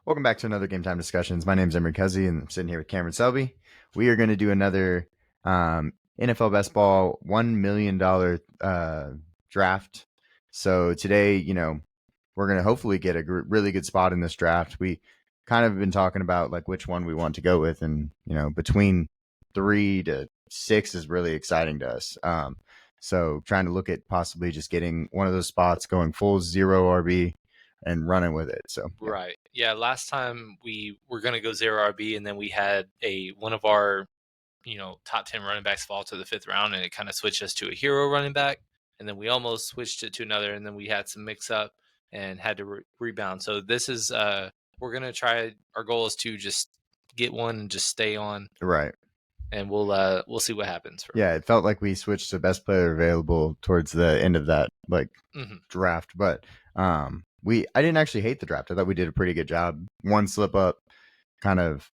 Welcome back to another Game Time Discussions. My name is Emery Cuzzy, and I'm sitting here with Cameron Selby. We are going to do another NFL Best Ball $1 million draft. So today, we're going to hopefully get a really good spot in this draft. We kind of been talking about like which one we want to go with, and between 3 to 6 is really exciting to us. So trying to look at possibly just getting one of those spots, going full zero RB and running with it. So Right. Yeah. Last time we were going to go zero RB, and then we had one of our top 10 running backs fall to the 5th round, and it kind of switched us to a hero running back, and then we almost switched it to another, and then we had some mix up and had to rebound. So this is we're going to try. Our goal is to just get one and just stay on, right. and we'll see what happens. Yeah, it felt like we switched to best player available towards the end of that draft, but I didn't actually hate the draft. I thought we did a pretty good job. One slip up kind of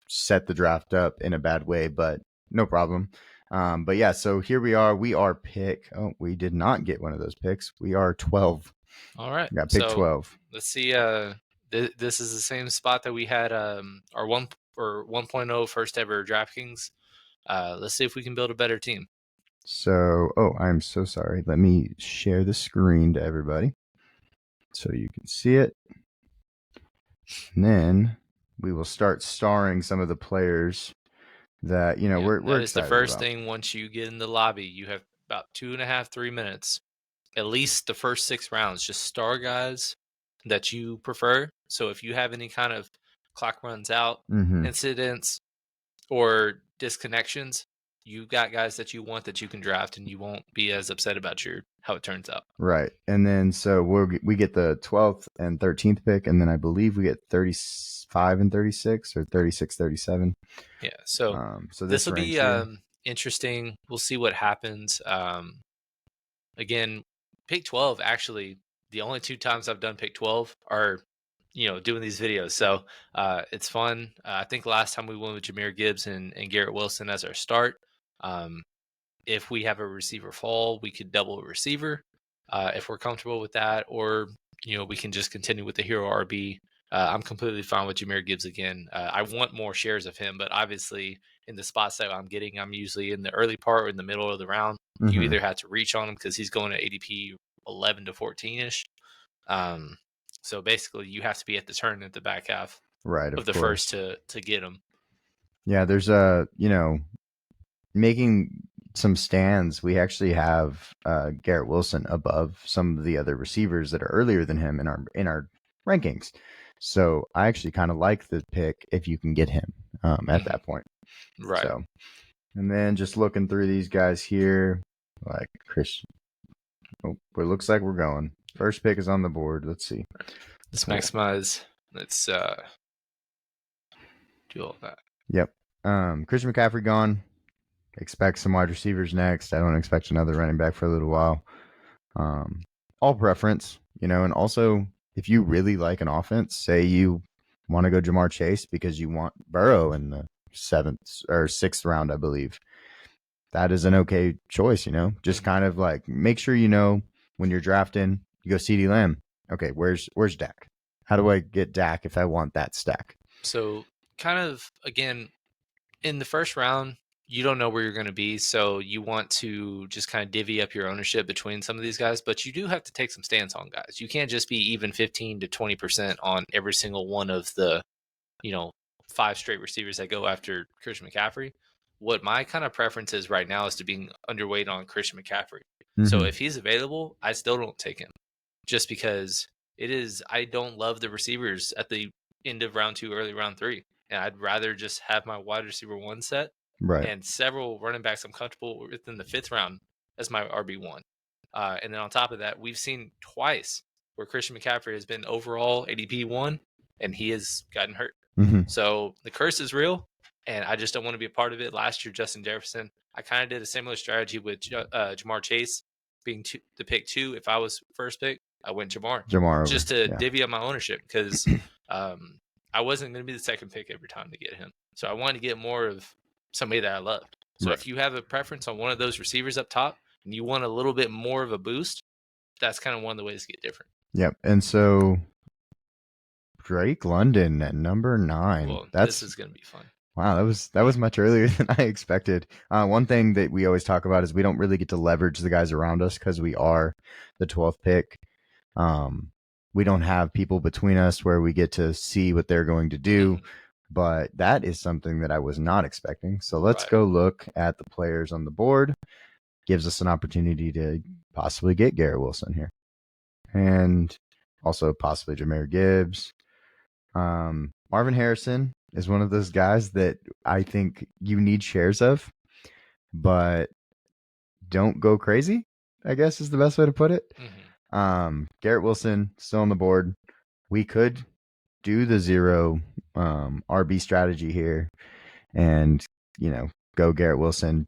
set the draft up in a bad way, but no problem. But yeah, so here we are. We are pick. Oh, we did not get one of those picks. We are 12. All right. We got pick 12. Let's see. This is the same spot that we had our 1.0 first ever DraftKings. Let's see if we can build a better team. So, I'm so sorry. Let me share the screen to everybody so you can see it. And then we will start starring some of the players that, we're That is the excited first about. thing. Once you get in the lobby, you have about 2.5, 3 minutes, at least the first 6 rounds, just star guys that you prefer. So if you have any kind of clock runs out incidents or disconnections, you got guys that you want that you can draft, and you won't be as upset about how it turns out. Right. And then so we get the 12th and 13th pick, and then I believe we get 35 and 36 or 36, 37. Yeah. So this will be interesting. We'll see what happens. Again, pick 12, actually, the only 2 times I've done pick 12 are doing these videos. So it's fun. I think last time we went with Jahmyr Gibbs and Garrett Wilson as our start. If we have a receiver fall, we could double a receiver if we're comfortable with that, or we can just continue with the hero RB. I'm completely fine with Jahmyr Gibbs again. I want more shares of him, but obviously in the spots that I'm getting, I'm usually in the early part or in the middle of the round. You either have to reach on him because he's going to ADP 11 to 14-ish. So basically you have to be at the turn at the back half of the first to get him. Yeah, there's making some stands. We actually have Garrett Wilson above some of the other receivers that are earlier than him in our rankings. So I actually kind of like the pick if you can get him at that point. Right. So, and then just looking through these guys here, like Chris. Oh, it looks like we're going. First pick is on the board. Let's see. Let's maximize. Let's do all that. Yep. Christian McCaffrey gone. Expect some wide receivers next. I don't expect another running back for a little while. All preference, and also if you really like an offense, say you want to go Jamar Chase because you want Burrow in the 7th or 6th round, I believe. That is an okay choice, Just kind of like make sure when you're drafting, you go CeeDee Lamb. Okay, where's Dak? How do I get Dak if I want that stack? So kind of, again, in the first round, you don't know where you're going to be, so you want to just kind of divvy up your ownership between some of these guys, but you do have to take some stance on guys. You can't just be even 15 to 20% on every single one of the 5 straight receivers that go after Christian McCaffrey. What my kind of preference is right now is to being underweight on Christian McCaffrey. So if he's available, I still don't take him, just because I don't love the receivers at the end of round 2, early round 3. And I'd rather just have my wide receiver 1 set, right, and several running backs I'm comfortable with in the 5th round as my RB1. And then on top of that, we've seen twice where Christian McCaffrey has been overall ADP 1, and he has gotten hurt. So the curse is real, and I just don't want to be a part of it. Last year, Justin Jefferson, I kind of did a similar strategy with Jamar Chase being the pick 2. If I was first pick, I went Jamar just to divvy up my ownership, because I wasn't going to be the second pick every time to get him. So I wanted to get more of somebody that I loved. So if you have a preference on one of those receivers up top and you want a little bit more of a boost, that's kind of one of the ways to get different. Yep. And so Drake London at number 9. Well, That's this is going to be fun. wow. That was much earlier than I expected. One thing that we always talk about is we don't really get to leverage the guys around us because we are the 12th pick. We don't have people between us where we get to see what they're going to do. Mm-hmm. But that is something that I was not expecting. So let's Right. go look at the players on the board. Gives us an opportunity to possibly get Garrett Wilson here. And also possibly Jahmyr Gibbs. Marvin Harrison is one of those guys that I think you need shares of, but don't go crazy, I guess is the best way to put it. Garrett Wilson still on the board. We could do the 0 RB strategy here and, go Garrett Wilson,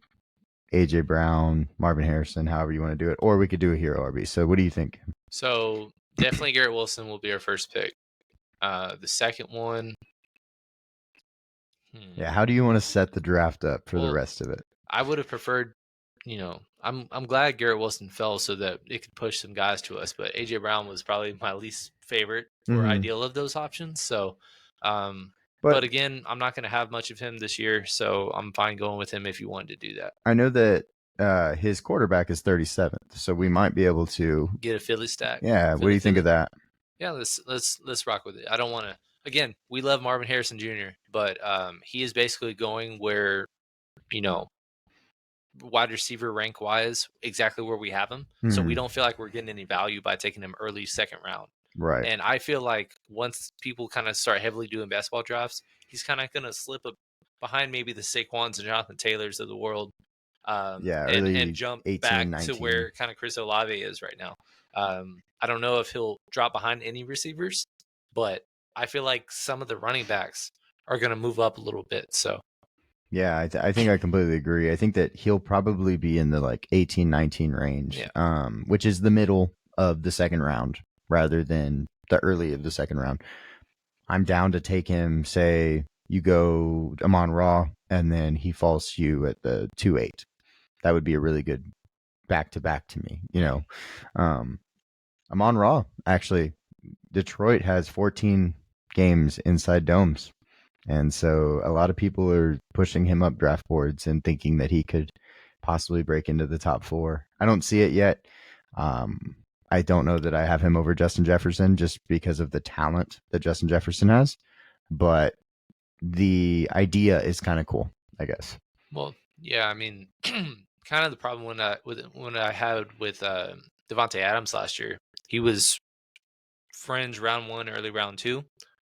AJ Brown, Marvin Harrison, however you want to do it, or we could do a hero RB. So what do you think? So definitely Garrett Wilson will be our first pick. The second one. Yeah, how do you want to set the draft up for the rest of it? I would have preferred, I'm glad Garrett Wilson fell so that it could push some guys to us, but AJ Brown was probably my least favorite or ideal of those options. So, but again, I'm not going to have much of him this year, so I'm fine going with him if you wanted to do that. I know that his quarterback is 37th, so we might be able to get a Philly stack. Yeah, what do you think of that? Yeah, let's rock with it. I don't want to. Again, we love Marvin Harrison Jr., but he is basically going where, wide receiver rank wise, exactly where we have him. So we don't feel like we're getting any value by taking him early second round. Right. And I feel like once people kind of start heavily doing basketball drafts, he's kind of going to slip behind maybe the Saquons and Jonathan Taylors of the world. And jump 18, back 19. to where kind of Chris Olave is right now. I don't know if he'll drop behind any receivers, but I feel like some of the running backs are going to move up a little bit. So, yeah, I think I completely agree. I think that he'll probably be in the like 18, 19 range, which is the middle of the second round rather than the early of the second round. I'm down to take him, say you go Amon-Ra, and then he falls to you at the 2-8. That would be a really good back-to-back to me, Amon-Ra, actually, Detroit has 14 games inside domes. And so a lot of people are pushing him up draft boards and thinking that he could possibly break into the top 4. I don't see it yet. I don't know that I have him over Justin Jefferson just because of the talent that Justin Jefferson has. But the idea is kind of cool, I guess. Well, yeah, I mean, kind of the problem when I had with Devontae Adams last year, he was fringe round 1, early round 2.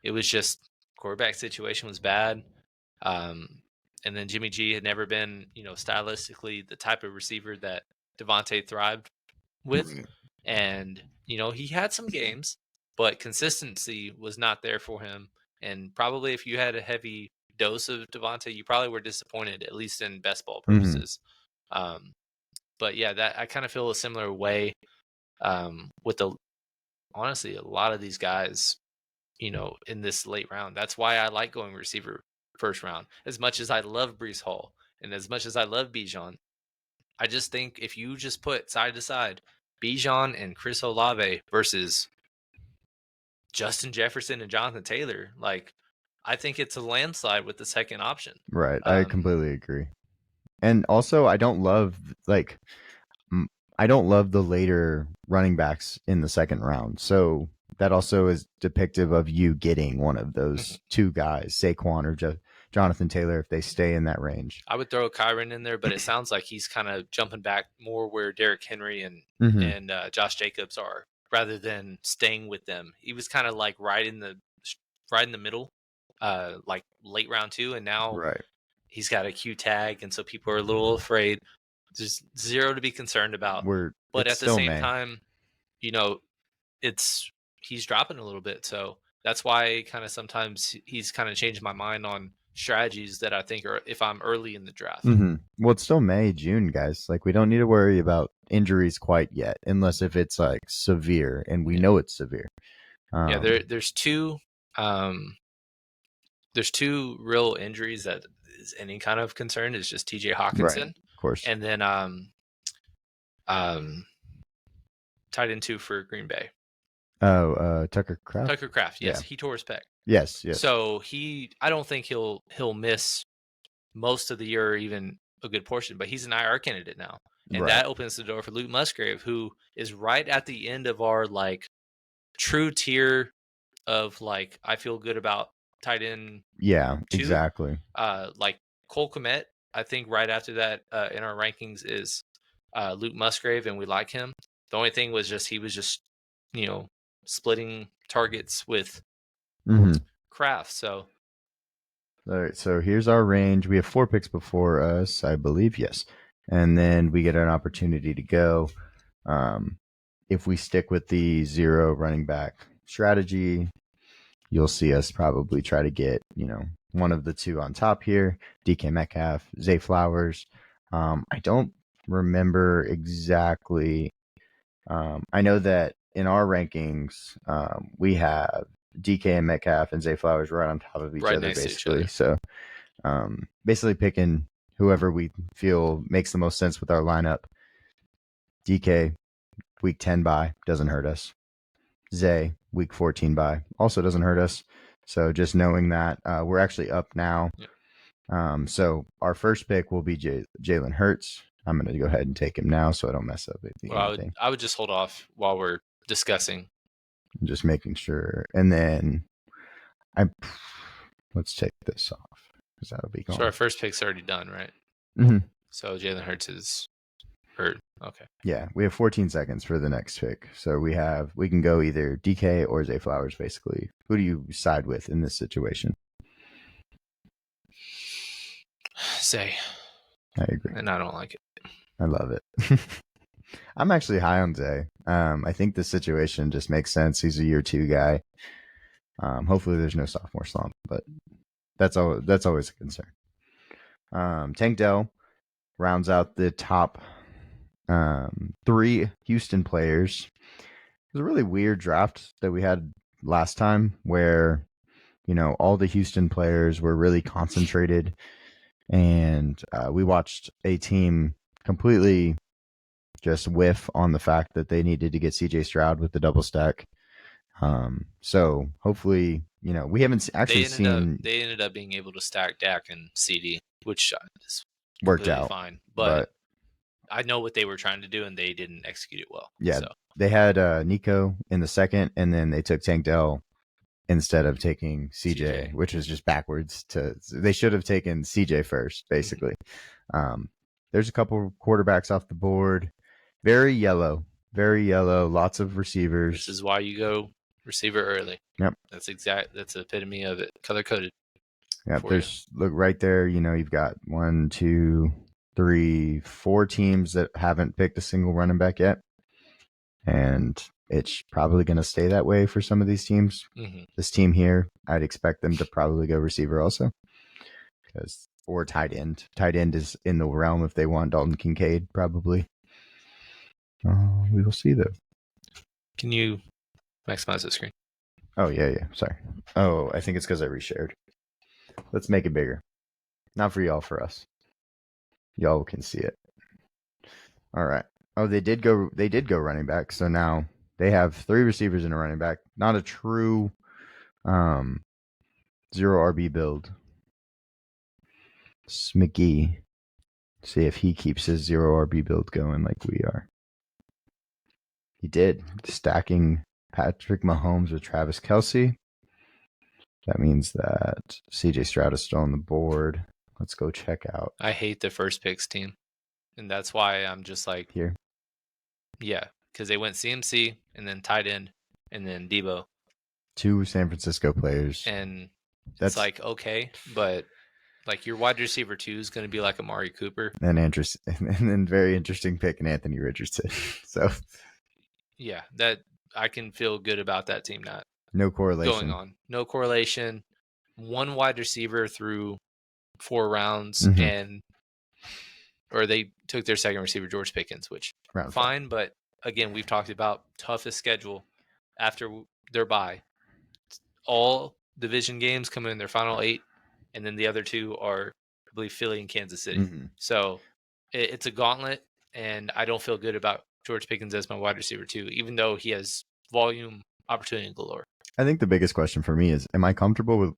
It was just quarterback situation was bad. And then Jimmy G had never been, stylistically the type of receiver that Devontae thrived with. And, he had some games, but consistency was not there for him. And probably if you had a heavy dose of Devontae, you probably were disappointed, at least in best ball purposes. But yeah, that I kind of feel a similar way with honestly, a lot of these guys, in this late round. That's why I like going receiver first round. As much as I love Breece Hall and as much as I love Bijan, I just think if you just put side to side Bijan and Chris Olave versus Justin Jefferson and Jonathan Taylor, like I think it's a landslide with the second option. Right. I completely agree. And also I don't love the later running backs in the second round. So that also is depictive of you getting one of those two guys, Saquon or Jonathan Taylor, if they stay in that range. I would throw Kyron in there, but it sounds like he's kind of jumping back more where Derrick Henry and Josh Jacobs are, rather than staying with them. He was kind of like right in the middle, like late round 2, and now he's got a Q tag, and so people are a little afraid. There's zero to be concerned about. But at the same time, he's dropping a little bit. So that's why kind of sometimes he's kind of changed my mind on strategies that I think are if I'm early in the draft. Well, it's still May, June, guys. Like we don't need to worry about injuries quite yet, unless if it's like severe, and we know it's severe. There's two real injuries that is any kind of concern. Is just TJ Hawkinson, of course, and then tight end 2 for Green Bay. Tucker Kraft. Tucker Kraft, yes, he tore his pec. Yes. So I don't think he'll miss most of the year or even a good portion, but he's an IR candidate now. And that opens the door for Luke Musgrave, who is right at the end of our like true tier of like I feel good about tight end. Yeah, 2. exactly. Like Cole Kmet, I think right after that in our rankings is Luke Musgrave, and we like him. The only thing was just he was just splitting targets with Kraft. So all right, so here's our range. We have 4 picks before us, I believe. Yes, and then we get an opportunity to go. If we stick with the 0 running back strategy, you'll see us probably try to get one of the 2 on top here: DK Metcalf, Zay Flowers. I don't remember exactly. I know that in our rankings, we have DK and Metcalf and Zay Flowers right on top of each other, basically. So basically picking whoever we feel makes the most sense with our lineup. DK, week 10 bye, doesn't hurt us. Zay, week 14 bye, also doesn't hurt us. So just knowing that we're actually up now. Yep. So our first pick will be Jalen Hurts. I'm going to go ahead and take him now so I don't mess up anything. I would just hold off while we're discussing. I'm just making sure. And then let's take this off because that'll be gone. So our first pick's already done, right? Mm-hmm. So Jalen Hurts is hurt. Okay. Yeah, we have 14 seconds for the next pick. So we can go either DK or Zay Flowers, basically. Who do you side with in this situation? Zay. I agree. And I don't like it. I love it. I'm actually high on Zay. I think the situation just makes sense. He's a year 2 guy. Hopefully there's no sophomore slump, but that's always a concern. Tank Dell rounds out the top 3 Houston players. It was a really weird draft that we had last time where, all the Houston players were really concentrated, and we watched a team completely just whiff on the fact that they needed to get CJ Stroud with the double stack. So hopefully, we haven't actually seen. They ended up being able to stack Dak and CD, which is worked out fine. But I know what they were trying to do, and they didn't execute it well. Yeah, so. They had Nico in the second, and then they took Tank Dell instead of taking CJ, which was just backwards. They should have taken CJ first, basically. There's a couple quarterbacks off the board. Very yellow. Lots of receivers. This is why you go receiver early. Yep. That's the epitome of it. Color coded. Yep. Look right there. You've got 1, 2, 3, 4 teams that haven't picked a single running back yet. And it's probably going to stay that way for some of these teams. Mm-hmm. This team here, I'd expect them to probably go receiver also, or tight end. Tight end is in the realm if they want Dalton Kincaid, probably. We will see though. Can you maximize the screen? Oh yeah. Sorry. Oh, I think it's because I reshared. Let's make it bigger. Not for y'all, for us. Y'all can see it. All right. Oh, they did go running back. So now they have 3 receivers and a running back. Not a true 0 RB build. Smicky. See if he keeps his 0 RB build going like we are. He did. Stacking Patrick Mahomes with Travis Kelce. That means that CJ Stroud is still on the board. Let's go check out. I hate the first picks team. And that's why I'm just like... Here? Yeah, because they went CMC and then tight end and then Debo. 2 San Francisco players. And that's like, okay, but like your wide receiver 2 is going to be like Amari Cooper. And then very interesting pick in Anthony Richardson. So... Yeah, that I can feel good about that team not no correlation going on. No correlation. 1 wide receiver through 4 rounds, or they took their second receiver, George Pickens, which fine, but again, we've talked about toughest schedule after their bye. All division games come in their final 8, and then the other 2 are, I believe, Philly and Kansas City. So it's a gauntlet, and I don't feel good about George Pickens as my wide receiver 2, even though he has volume opportunity galore. I think the biggest question for me is, am I comfortable with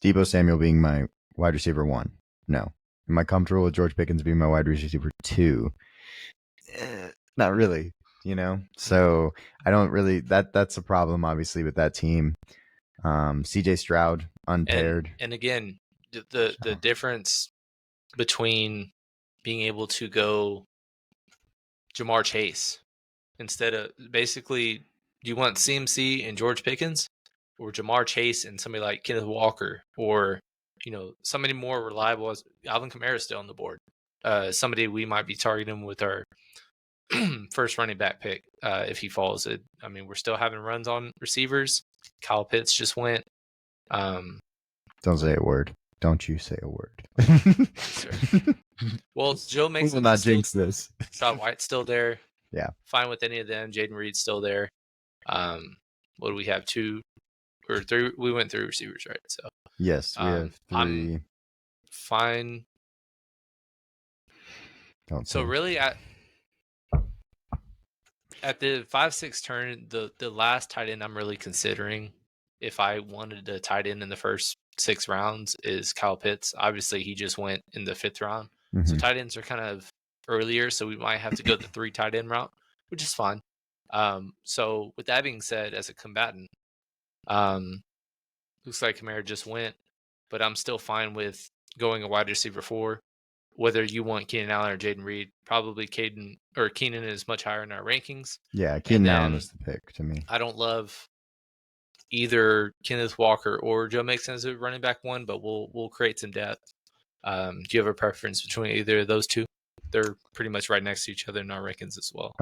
Deebo Samuel being my wide receiver 1? No. Am I comfortable with George Pickens being my wide receiver 2? Not really, So I don't really. That's a problem, obviously, with that team. CJ Stroud unpaired, and again, the difference between being able to go Jamar Chase instead of basically, do you want CMC and George Pickens or Jamar Chase and somebody like Kenneth Walker, or somebody more reliable as Alvin Kamara still on the board, somebody we might be targeting with our first running back pick if he falls. I mean, we're still having runs on receivers. Kyle Pitts just went. Don't say a word. Don't you say a word. Sir. Well, Joe Mixon will not jinx this. Scott White's still there. Yeah. Fine with any of them. Jaden Reed's still there. What do we have? 2 or 3? We went through receivers, right? So yes, we have 3. I'm fine. Don't so really at the 5-6 turn, the last tight end I'm really considering if I wanted a tight end in the first 6 rounds is Kyle Pitts. Obviously, he just went in the 5th round. Mm-hmm. So tight ends are kind of earlier, so we might have to go the 3 tight end route, which is fine. So with that being said, as a combatant, looks like Kamara just went, but I'm still fine with going a wide receiver 4. Whether you want Keenan Allen or Jaden Reed, probably Keenan is much higher in our rankings. Yeah, Keenan Allen is the pick to me. I don't love either Kenneth Walker or Joe Mixon as a running back 1, but we'll create some depth. Do you have a preference between either of those two? They're pretty much right next to each other in our rankings as well.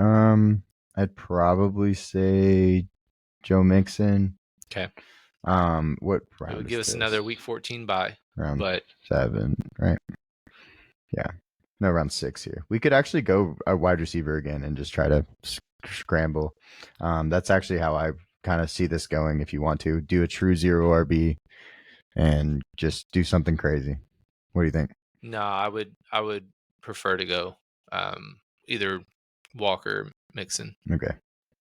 I'd probably say Joe Mixon. Okay. What round? It would give us another week 14 bye. Round 7, right? Yeah. No, round 6 here. We could actually go a wide receiver again and just try to scramble. That's actually how I kind of see this going. If you want to do a true 0 RB and just do something crazy. What do you think? No, I would prefer to go either Walker or Mixon. Okay.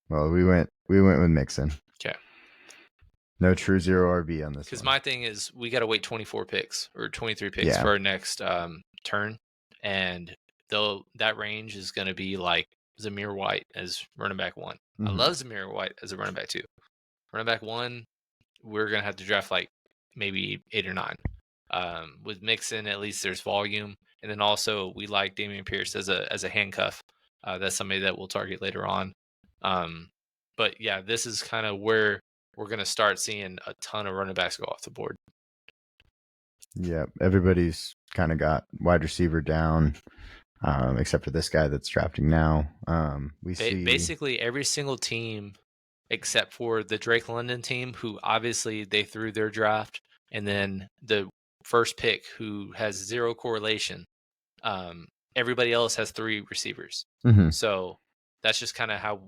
Well, we went with Mixon. Okay. No true 0 RB on this. Because my thing is we got to wait 24 picks or 23 picks for our next turn, and though that range is going to be like Zamir White as running back 1. Mm-hmm. I love Zamir White as a running back 2. Running back 1, we're going to have to draft like maybe 8 or 9. With Mixon, at least there's volume, and then also we like Dameon Pierce as a handcuff. That's somebody that we'll target later on. But yeah, this is kind of where we're going to start seeing a ton of running backs go off the board. Yeah, everybody's kind of got wide receiver down, except for this guy that's drafting now. We see basically every single team except for the Drake London team, who obviously they threw their draft, and then the first pick who has 0 correlation. Everybody else has 3 receivers. Mm-hmm. So that's just kind of how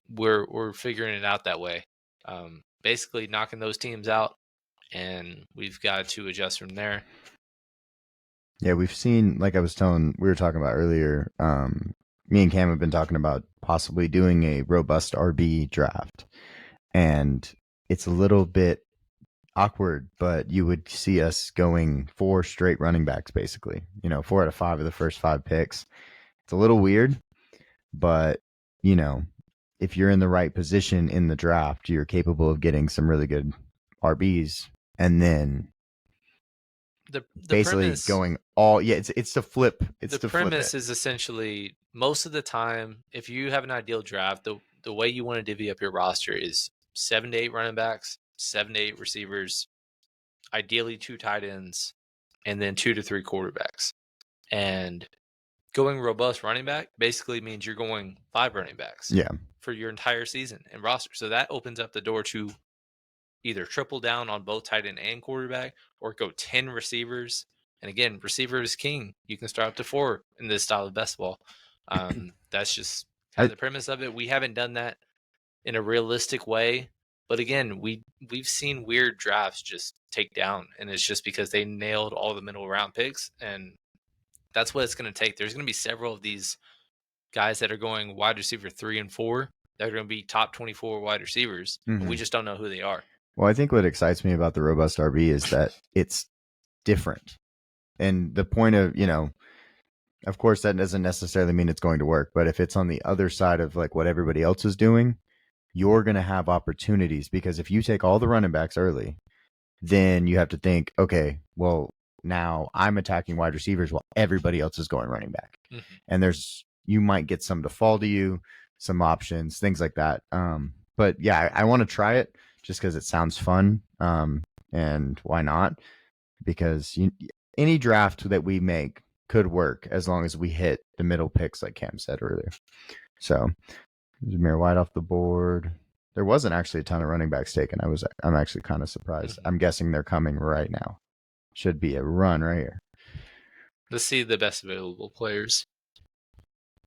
we're figuring it out that way. Basically knocking those teams out, and we've got to adjust from there. Yeah, we've seen, like we were talking about earlier, me and Cam have been talking about possibly doing a robust RB draft. And it's a little bit awkward, but you would see us going 4 straight running backs, basically. 4 out of 5 of the first 5 picks. It's a little weird, but, if you're in the right position in the draft, you're capable of getting some really good RBs, and then the basically premise, going all it's the flip. It's the premise is essentially most of the time, if you have an ideal draft, the way you want to divvy up your roster is 7 to 8 running backs, 7 to 8 receivers, ideally 2 tight ends, and then 2 to 3 quarterbacks. And going robust running back basically means you're going 5 running backs for your entire season and roster. So that opens up the door to either triple down on both tight end and quarterback, or go 10 receivers. And again, receiver is king. You can start up to 4 in this style of best ball. That's just kind of the premise of it. We haven't done that in a realistic way. But again, we've seen weird drafts just take down, and it's just because they nailed all the middle round picks, and that's what it's going to take. There's going to be several of these guys that are going wide receiver 3 and 4 they're going to be top 24 wide receivers, and we just don't know who they are. Well, I think what excites me about the robust RB is that it's different. And the point of, of course, that doesn't necessarily mean it's going to work. But if it's on the other side of like what everybody else is doing, you're going to have opportunities, because if you take all the running backs early, then you have to think, okay, well, now I'm attacking wide receivers while everybody else is going running back. And you might get some to fall to you, some options, things like that. But yeah, I want to try it just because it sounds fun. And why not? Because any draft that we make could work as long as we hit the middle picks, like Cam said earlier. So Zamir White off the board. There wasn't actually a ton of running backs taken. I'm actually kind of surprised. I'm guessing they're coming right now. Should be a run right here. Let's see the best available players.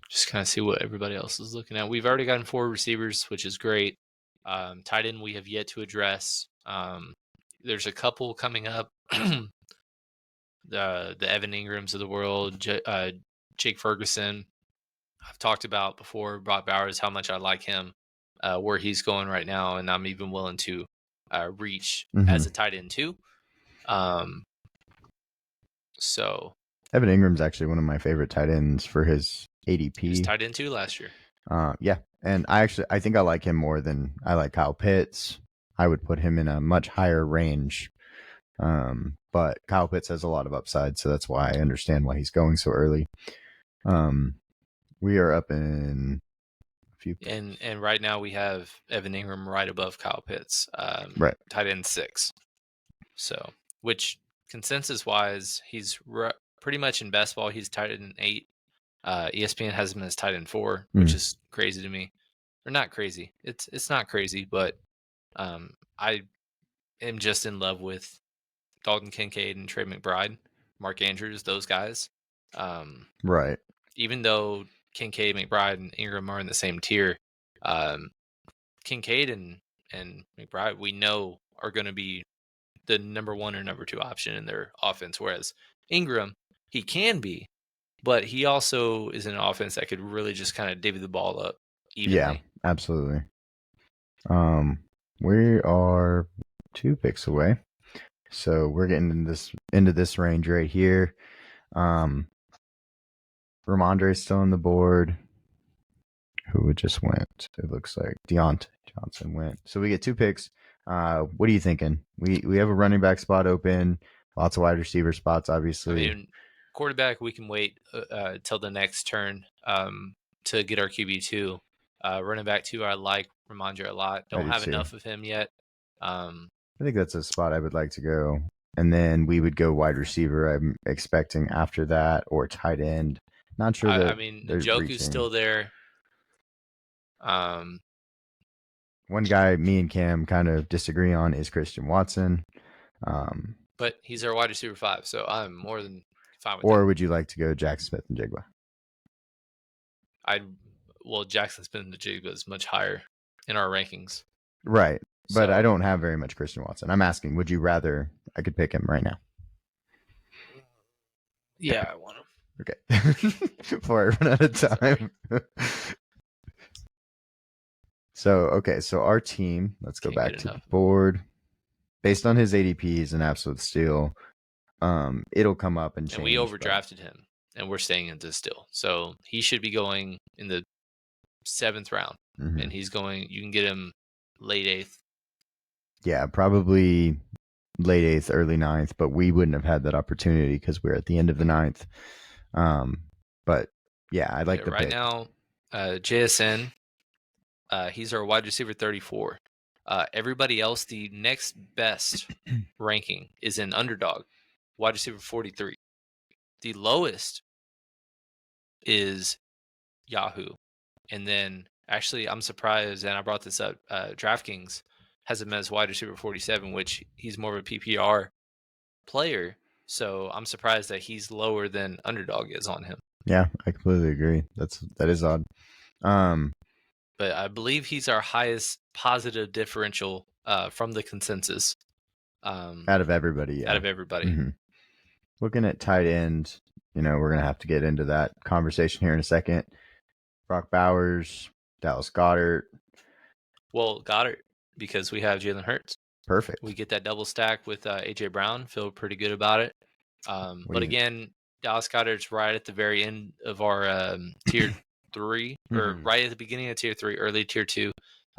Just kind of see what everybody else is looking at. We've already gotten 4 receivers, which is great. Tight end we have yet to address. There's a couple coming up. the Evan Ingrams of the world, Jake Ferguson. I've talked about before, Brock Bowers, how much I like him, where he's going right now, and I'm even willing to reach as a tight end too. So Evan Ingram's actually one of my favorite tight ends for his ADP. He was tight end too last year. Yeah, and I think I like him more than I like Kyle Pitts. I would put him in a much higher range. But Kyle Pitts has a lot of upside, so that's why I understand why he's going so early. We are up in a few picks. And right now we have Evan Ingram right above Kyle Pitts, right, tight end 6. So, which consensus wise, he's pretty much in best ball. He's tight end 8. ESPN has him as tight end 4, which is crazy to me. Or not crazy. It's not crazy, but I am just in love with Dalton Kincaid and Trey McBride, Mark Andrews, those guys. Right. Even though Kincaid, McBride, and Ingram are in the same tier, Kincaid and McBride we know are going to be the number 1 or number 2 option in their offense, whereas Ingram, he can be, but he also is in an offense that could really just kind of divvy the ball up evenly. Yeah, absolutely. We are 2 picks away, so we're getting into this range right here. Ramondre's still on the board. Who just went? It looks like Deontay Johnson went. So we get 2 picks. What are you thinking? We have a running back spot open. Lots of wide receiver spots, obviously. I mean, quarterback, we can wait till the next turn to get our QB2. Running back 2, I like Ramondre a lot. Don't have enough of him yet. I think that's a spot I would like to go. And then we would go wide receiver, I'm expecting after that, or tight end. Not sure that. I mean, Njoku's still there. One guy me and Cam kind of disagree on is Christian Watson. But he's our wide receiver 5, so I'm more than fine with that. Or that. would you like to go Jackson Smith-Njigba? Jackson Smith-Njigba is much higher in our rankings. Right. But I don't have very much Christian Watson. I'm asking, would you rather I could pick him right now? Yeah, I want him. Okay. Before I run out of time. So our team, let's go back to the board. Based on his ADP, he's an absolute steal. It'll come up and change. And we overdrafted him, and we're staying into still. So he should be going in the 7th round, and you can get him late 8th. Yeah, probably late 8th, early 9th, but we wouldn't have had that opportunity because we're at the end of the 9th. But yeah, I'd like the right pick. Now, JSN, he's our wide receiver 34. Everybody else, the next best ranking is in underdog, wide receiver 43. The lowest is Yahoo. And then actually I'm surprised, and I brought this up, DraftKings has him as wide receiver 47, which he's more of a PPR player. So I'm surprised that he's lower than underdog is on him. Yeah, I completely agree. That is odd. But I believe he's our highest positive differential from the consensus. Out of everybody, yeah. Out of everybody. Looking at tight end, we're going to have to get into that conversation here in a second. Brock Bowers, Dallas Goedert. Well, Goddard, because we have Jalen Hurts. Perfect. We get that double stack with AJ Brown. Feel pretty good about it. But again, Dallas Goedert's right at the very end of our tier 3, or right at the beginning of tier 3, early tier 2.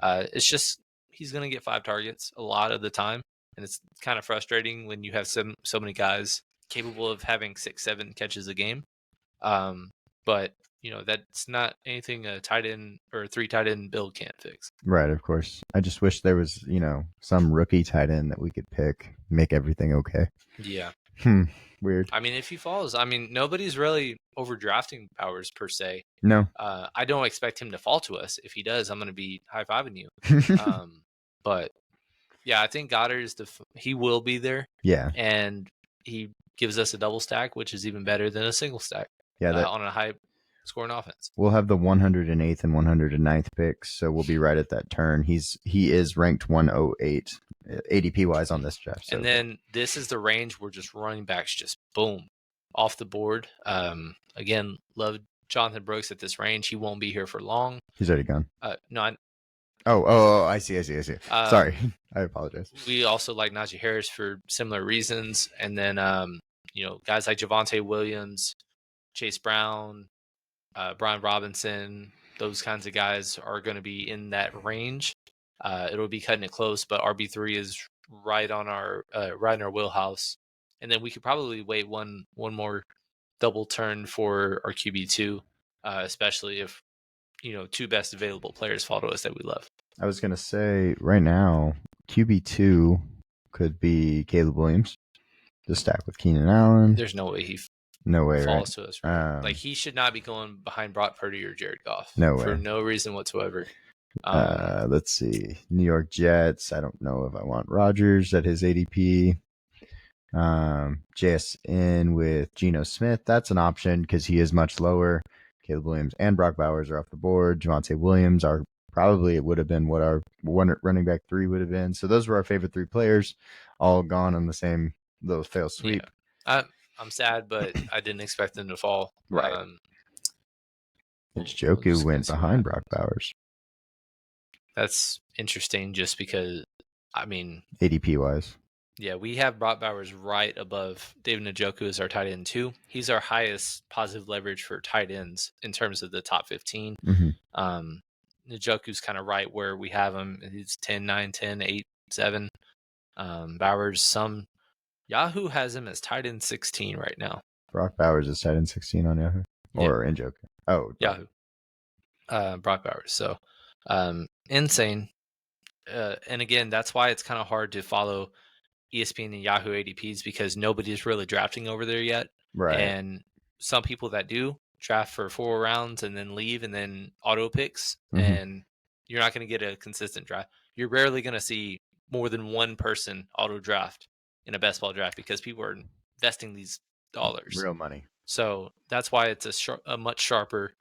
It's just he's going to get 5 targets a lot of the time, and it's kind of frustrating when you have so many guys capable of having 6-7 catches a game. But that's not anything a tight end or 3 tight end build can't fix. Right, of course. I just wish there was, some rookie tight end that we could pick, make everything okay. Yeah. Weird. I mean, if he falls, nobody's really overdrafting Powers per se. No. I don't expect him to fall to us. If he does, I'm going to be high-fiving you. But yeah, I think Goddard is he will be there. Yeah. And he gives us a double stack, which is even better than a single stack. Yeah, on a high scoring offense. We'll have the 108th and 109th picks, so we'll be right at that turn. He is ranked 108 ADP wise on this draft. So. And then this is the range where just running backs just boom off the board. Again, love Jonathan Brooks at this range. He won't be here for long. He's already gone. No. I see. Sorry, I apologize. We also like Najee Harris for similar reasons, and then guys like Javonte Williams, Chase Brown, Brian Robinson, those kinds of guys are going to be in that range. It'll be cutting it close, but RB3 is right in our wheelhouse, and then we could probably wait one more double turn for our QB2, especially if 2 best available players fall to us that we love. I was going to say right now QB2 could be Caleb Williams, the stack with Keenan Allen. There's no way he falls to us. Right? Like he should not be going behind Brock Purdy or Jared Goff. No way. For no reason whatsoever. Let's see. New York Jets. I don't know if I want Rodgers at his ADP. JSN with Geno Smith. That's an option because he is much lower. Caleb Williams and Brock Bowers are off the board. Javonte Williams it would have been what our running back 3 would have been. So those were our favorite 3 players, all gone on the same little fail sweep. Yeah. I'm sad, but I didn't expect them to fall. Right. Njoku went behind Brock Bowers. That's interesting just because, ADP wise. Yeah, we have Brock Bowers right above David Njoku as our tight end 2. He's our highest positive leverage for tight ends in terms of the top 15. Mm-hmm. Njoku's kind of right where we have him. He's 10, 9, 10, 8, 7. Bowers, Yahoo has him as tight end 16 right now. Brock Bowers is tight end 16 on Yahoo? Or Njoku? Oh, Yahoo. Brock Bowers. So, insane. And again, that's why it's kind of hard to follow ESPN and Yahoo ADPs because nobody's really drafting over there yet. Right. And some people that do draft for 4 rounds and then leave and then auto picks, and you're not going to get a consistent draft. You're rarely going to see more than one person auto draft in a best ball draft because people are investing these dollars. Real money. So that's why it's a much sharper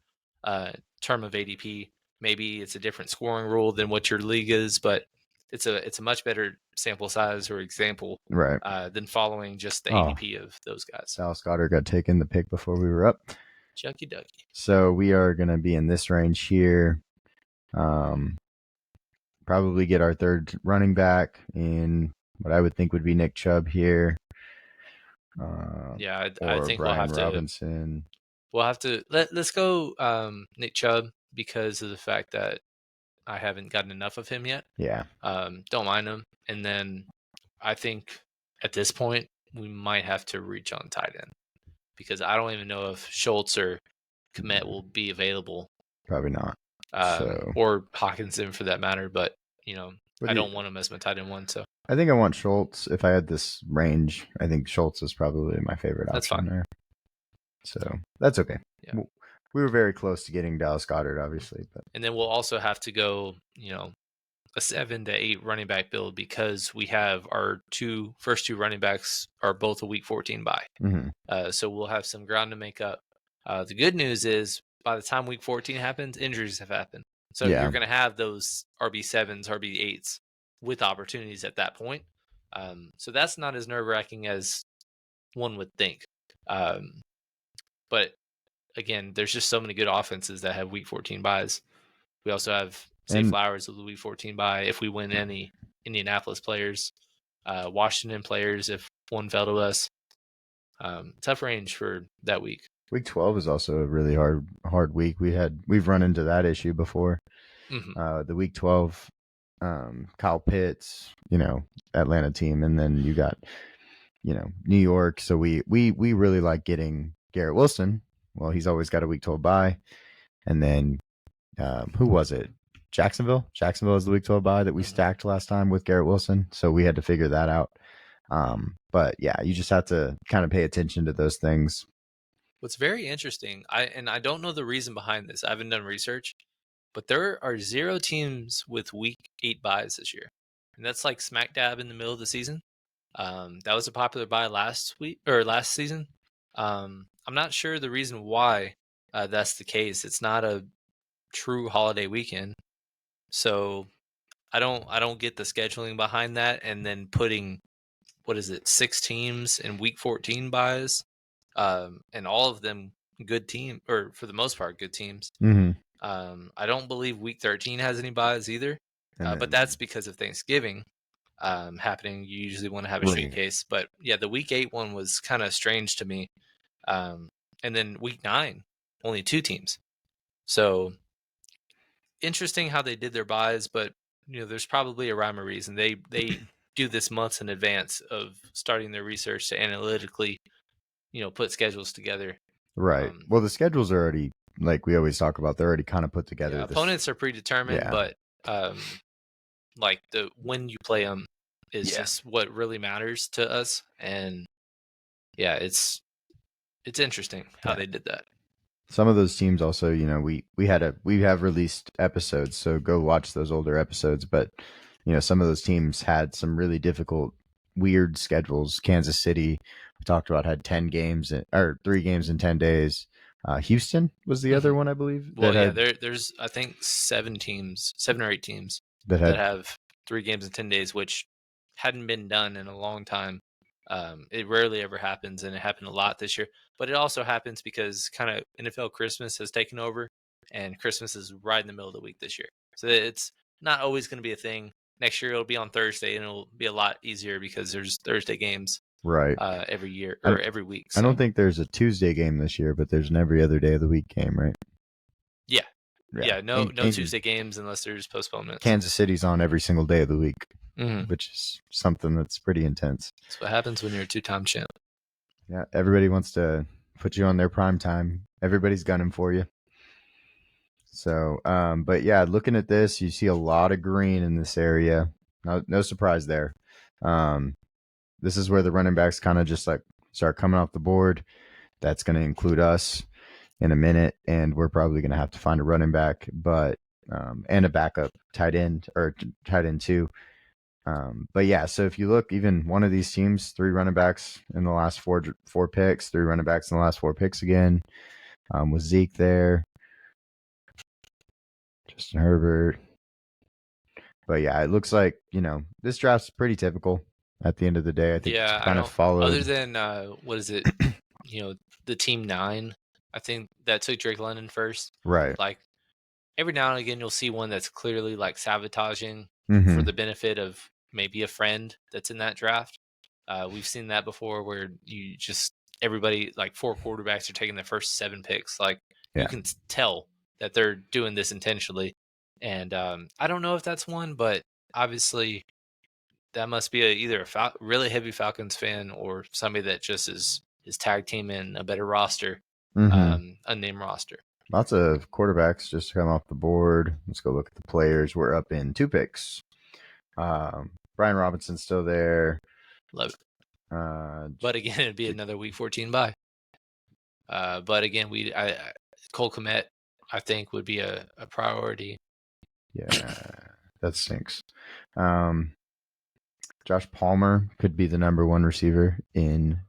term of ADP. Maybe it's a different scoring rule than what your league is, but it's a much better sample size or example than following just the ADP of those guys. Dallas Goedert got taken the pick before we were up. Chucky Ducky. So we are going to be in this range here. Probably get our 3rd running back in what I would think would be Nick Chubb here. I think Brian Robinson. We'll have to let's go Nick Chubb because of the fact that I haven't gotten enough of him yet. Yeah. Don't mind him. And then I think at this point we might have to reach on tight end because I don't even know if Schultz or Kmet will be available. Probably not. Or Hawkinson for that matter, but I don't want him as my tight end 1. So I think I want Schultz. If I had this range, I think Schultz is probably my favorite option. That's fine. There. So that's okay. Yeah. We were very close to getting Dallas Goedert, obviously. And then we'll also have to go, a 7 to 8 running back build because we have our first two running backs are both a week 14 bye. Mm-hmm. So we'll have some ground to make up. The good news is by the time week 14 happens, injuries have happened. So you're going to have those RB7s, RB8s with opportunities at that point. So that's not as nerve-wracking as one would think. But again, there's just so many good offenses that have week 14 buys. We also have Zay Flowers with the Week 14 bye if we win any Indianapolis players, Washington players if one fell to us. Tough range for that week. Week 12 is also a really hard week. We've run into that issue before. Mm-hmm. The Week 12, Kyle Pitts, Atlanta team, and then you got, New York. So we really like getting Garrett Wilson. Well, he's always got a Week 12 bye, and then who was it? Jacksonville. Jacksonville is the Week 12 bye that we stacked last time with Garrett Wilson. So we had to figure that out. But yeah, you just have to kind of pay attention to those things. What's very interesting, I don't know the reason behind this. I haven't done research, but there are 0 teams with Week 8 buys this year, and that's like smack dab in the middle of the season. That was a popular buy last season. I'm not sure the reason why that's the case. It's not a true holiday weekend, so I don't get the scheduling behind that, and then putting 6 teams in Week 14 buys. And all of them good team, or for the most part, good teams. Mm-hmm. I don't believe Week 13 has any buys either, but that's because of Thanksgiving happening. You usually want to have a street case, but yeah, the Week 8 one was kind of strange to me. And then Week 9, only 2 teams. So interesting how they did their buys, but there's probably a rhyme or reason. They do this months in advance of starting their research to analytically put schedules together. Right. Well, the schedules are already, like we always talk about, they're already kind of put together. Yeah, opponents are predetermined, but like when you play them is just what really matters to us. And yeah, it's interesting how they did that. Some of those teams also, we have released episodes, so go watch those older episodes. But some of those teams had some really difficult, weird schedules. Kansas City, we talked about, had 3 games in 10 days. Houston was the other one, I believe. Well, there's I think 7 or 8 teams that have 3 games in 10 days, which hadn't been done in a long time. It rarely ever happens, and it happened a lot this year. But it also happens because kind of NFL Christmas has taken over, and Christmas is right in the middle of the week this year. So it's not always going to be a thing. Next year it'll be on Thursday, and it'll be a lot easier because there's Thursday games every year or every week. So. I don't think there's a Tuesday game this year, but there's an every other day of the week game, right? Yeah. No Tuesday games unless there's postponements. Kansas City's on every single day of the week, which is something that's pretty intense. That's what happens when you're a 2-time champ. Yeah, everybody wants to put you on their prime time. Everybody's gunning for you. So, but yeah, looking at this, you see a lot of green in this area. No surprise there. This is where the running backs kind of just like start coming off the board. That's going to include us in a minute, and we're probably going to have to find a running back, but and a backup tight end or tight end too. But yeah, so if you look, even one of these teams, 3 running backs in the last four picks, 3 running backs in the last 4 picks again, with Zeke there, Justin Herbert. But yeah, it looks like, this draft's pretty typical at the end of the day. I think it's kind of followed. Other than, the team 9, I think that took Drake London first. Right. Like every now and again, you'll see one that's clearly like sabotaging for the benefit of maybe a friend that's in that draft. We've seen that before where everybody, like 4 quarterbacks are taking their first 7 picks. Like you can tell that they're doing this intentionally. And I don't know if that's one, but obviously that must be either a really heavy Falcons fan or somebody that just is tag team in a better roster, unnamed roster. Lots of quarterbacks just come off the board. Let's go look at the players. We're up in 2 picks. Brian Robinson's still there. Love it. But again, it'd be another Week 14 bye. But again, Cole Kmet, I think, would be a priority. Yeah, that stinks. Josh Palmer could be the number 1 receiver in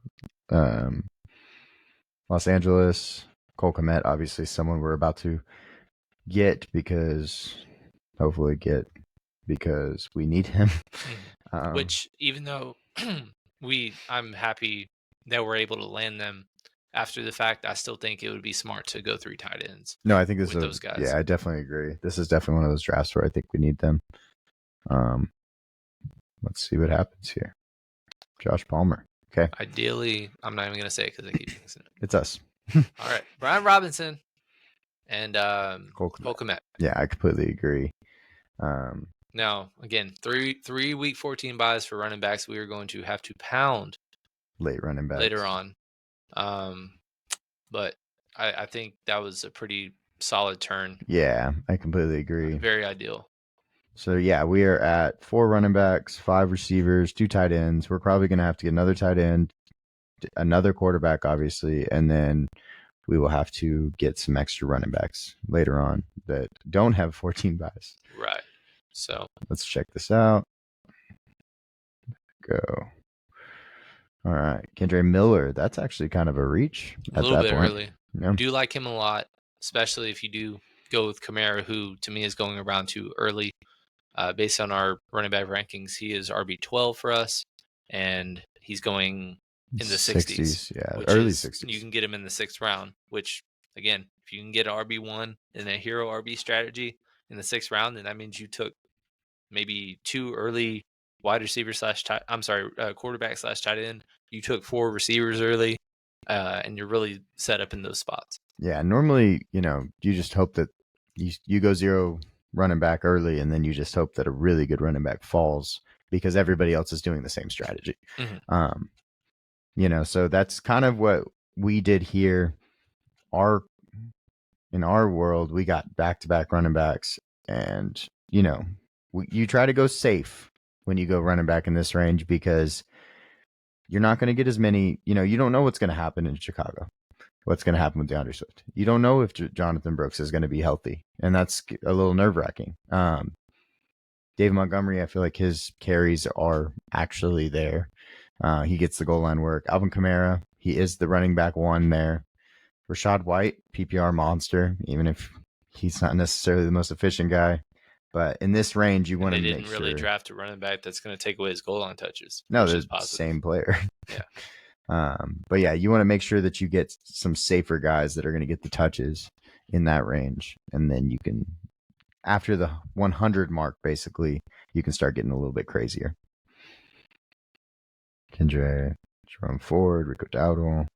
Los Angeles. Cole Kmet, obviously someone we're about to because we need him. Which, even though I'm happy that we're able to land them, after the fact, I still think it would be smart to go 3 tight ends. No, I think this with is those guys. Yeah, I definitely agree. This is definitely one of those drafts where I think we need them. Let's see what happens here. Josh Palmer. Okay. Ideally, I'm not even going to say it because I keep jinxing it. It's us. All right. Brian Robinson and Cole Kmet. Yeah, I completely agree. Now, again, three week 14 buys for running backs. We are going to have to pound late running backs later on. But I think that was a pretty solid turn. Yeah, I completely agree. Very ideal. So, yeah, we are at 4 running backs, 5 receivers, 2 tight ends. We're probably going to have to get another tight end, another quarterback, obviously, and then we will have to get some extra running backs later on that don't have 14 buys. Right. So let's check this out. Go. All right. Kendre Miller. That's actually kind of a reach a at little that bit point. early. Yeah. Do like him a lot, especially if you do go with Kamara, who to me is going around too early. Based on our running back rankings, he is RB12 for us, and he's going in the 60s. Yeah, early 60s. You can get him in the 6th round, which, again, if you can get an RB1 in a hero RB strategy in the 6th round, then that means you took maybe 2 early wide receiver quarterback / tight end. You took 4 receivers early, and you're really set up in those spots. Yeah, normally, you just hope that you go 0 running back early, and then you just hope that a really good running back falls because everybody else is doing the same strategy. Mm-hmm. So that's kind of what we did here. In our world, we got back-to-back running backs, and you try to go safe when you go running back in this range because you're not going to get as many. You don't know what's going to happen in Chicago. What's going to happen with DeAndre Swift? You don't know if Jonathan Brooks is going to be healthy, and that's a little nerve-wracking. Dave Montgomery, I feel like his carries are actually there. He gets the goal line work. Alvin Kamara, he is the running back 1 there. Rachaad White, PPR monster, even if he's not necessarily the most efficient guy. But in this range, you want to make sure. They didn't really draft a running back that's going to take away his goal line touches. No, they're the same player. Yeah. But yeah, you want to make sure that you get some safer guys that are going to get the touches in that range. And then you can, after the 100 mark, basically, you can start getting a little bit crazier. Kendre, Jerome Ford, Rico Dowdle.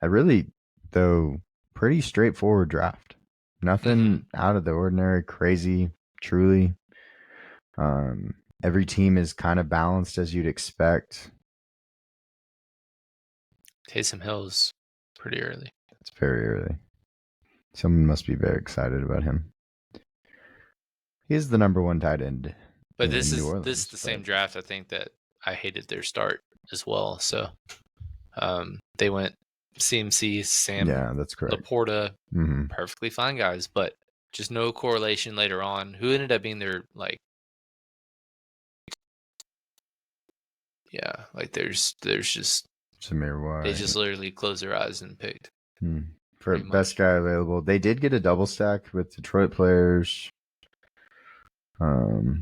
I really, though, pretty straightforward draft. Nothing out of the ordinary, crazy, truly. Every team is kind of balanced as you'd expect. Taysom Hill's pretty early. It's very early. Someone must be very excited about him. He's the number 1 tight end. But this is the same draft. I think that I hated their start as well. So they went CMC, Sam, yeah, that's correct. Laporta, perfectly fine guys, but just no correlation later on. Who ended up being their there's just Samir White. They just literally closed their eyes and picked. For best guy available. They did get a double stack with Detroit players. But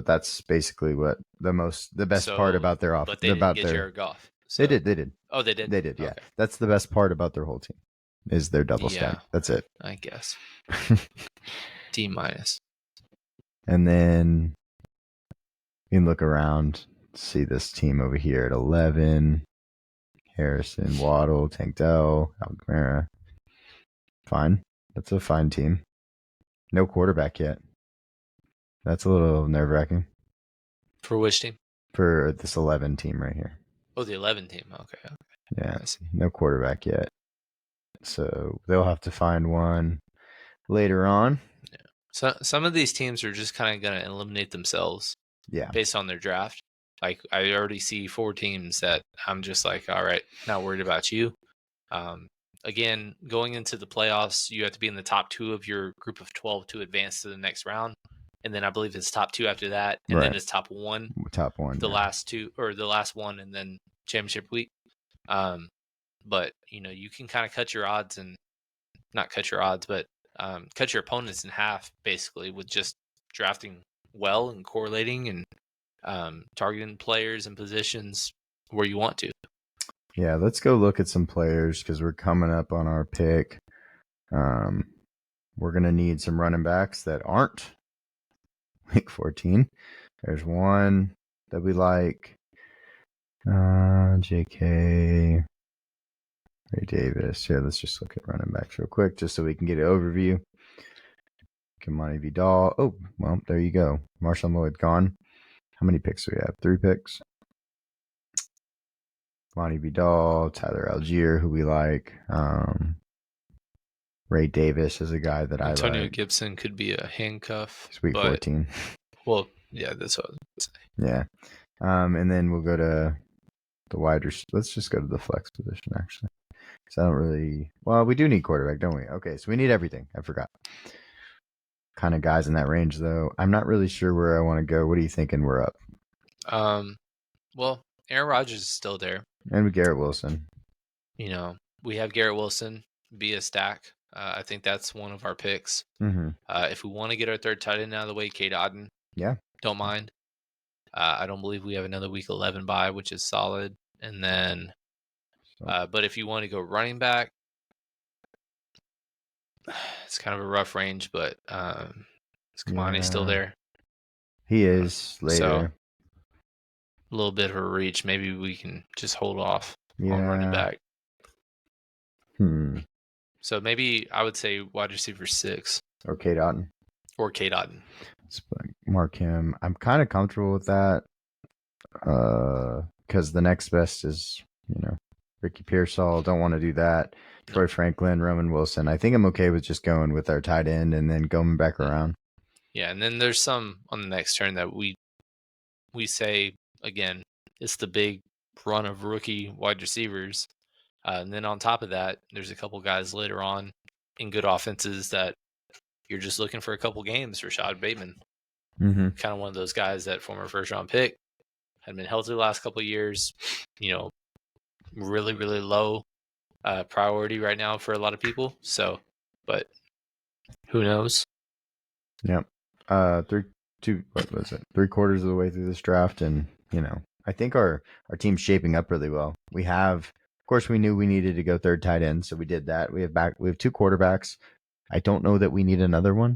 that's basically what the best part about their offense. But they didn't get Jared Goff. So. They did. Oh, they did? They did, yeah. Okay. That's the best part about their whole team is their double stack. That's it. I guess. D-. And then you can look around, see this team over here at 11. Harrison, Waddle, Tank Dell, Algamera. Fine. That's a fine team. No quarterback yet. That's a little nerve-wracking. For which team? For this 11 team right here. Oh, the 11 team. Okay. Yeah. I see. No quarterback yet. So they'll have to find one later on. Yeah. So some of these teams are just kind of going to eliminate themselves. Yeah. Based on their draft. Like, I already see 4 teams that I'm just like, all right, not worried about you. Again, going into the playoffs, you have to be in the top 2 of your group of 12 to advance to the next round. And then I believe it's top 2 after that. And then it's top 1. Top 1. The last 2, or the last one, and then championship week. But, you can kind of cut your odds and not cut your odds, but cut your opponents in half, basically, with just drafting well and correlating and targeting players and positions where you want to. Yeah, let's go look at some players because we're coming up on our pick. We're going to need some running backs that aren't week 14. There's one that we like. JK. Ray Davis. Yeah, let's just look at running backs real quick just so we can get an overview. Mania Vidal. Oh, well, there you go. Marshawn Lloyd gone. How many picks do we have? 3 picks. Mania Vidal, Tyler Algier, who we like. Ray Davis is a guy that Antonio I like. Gibson could be a handcuff. It's week 14. Well, yeah, that's what I would say. Yeah. And then we'll go to the wide receiver. Let's just go to the flex position, actually. Because I don't really... Well, we do need quarterback, don't we? Okay, so we need everything. I forgot. Kind of guys in that range, though. I'm not really sure where I want to go. What are you thinking we're up? Well, Aaron Rodgers is still there. And with Garrett Wilson. We have Garrett Wilson be a stack. I think that's one of our picks. Mm-hmm. If we want to get our third tight end out of the way, Cade Otton. Yeah. Don't mind. I don't believe we have another week 11 bye, which is solid. And then, but if you want to go running back, it's kind of a rough range, but is Kamani still there? He is later. So, a little bit of a reach. Maybe we can just hold off on running back. So maybe I would say wide receiver 6. Or Cade Otton. Let's mark him. I'm kind of comfortable with that because the next best is, Ricky Pearsall. Don't want to do that. Troy Franklin, Roman Wilson. I think I'm okay with just going with our tight end and then going back around. Yeah, and then there's some on the next turn that we say, again, it's the big run of rookie wide receivers. And then on top of that, there's a couple guys later on in good offenses that you're just looking for a couple games. Rashad Bateman, kind of one of those guys that former first-round pick, had been healthy the last couple of years. Really, really low priority right now for a lot of people. So, but who knows? Yep. 3 quarters of the way through this draft, and I think our team's shaping up really well. We have, of course, we knew we needed to go third tight end, so we did that. We have 2 quarterbacks. I don't know that we need another one,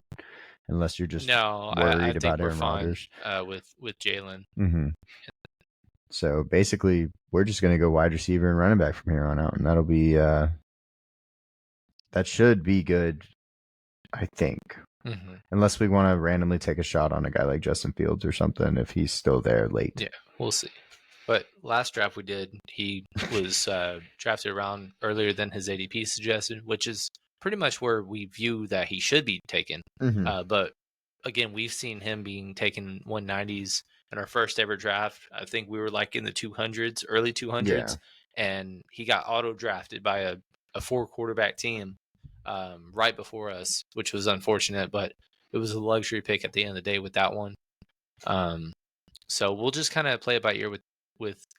unless you're just worried about Aaron Rodgers. With Jalen. Mm-hmm. So basically, we're just going to go wide receiver and running back from here on out, and that'll be that should be good, I think. Mm-hmm. Unless we want to randomly take a shot on a guy like Justin Fields or something if he's still there late. Yeah, we'll see. But last draft we did, he was drafted around earlier than his ADP suggested, which is pretty much where we view that he should be taken. Mm-hmm. But again, we've seen him being taken 190s in our first ever draft. I think we were like in the 200s, early 200s, and he got auto drafted by a 4 quarterback team right before us, which was unfortunate, but it was a luxury pick at the end of the day with that one. So we'll just kind of play it by ear with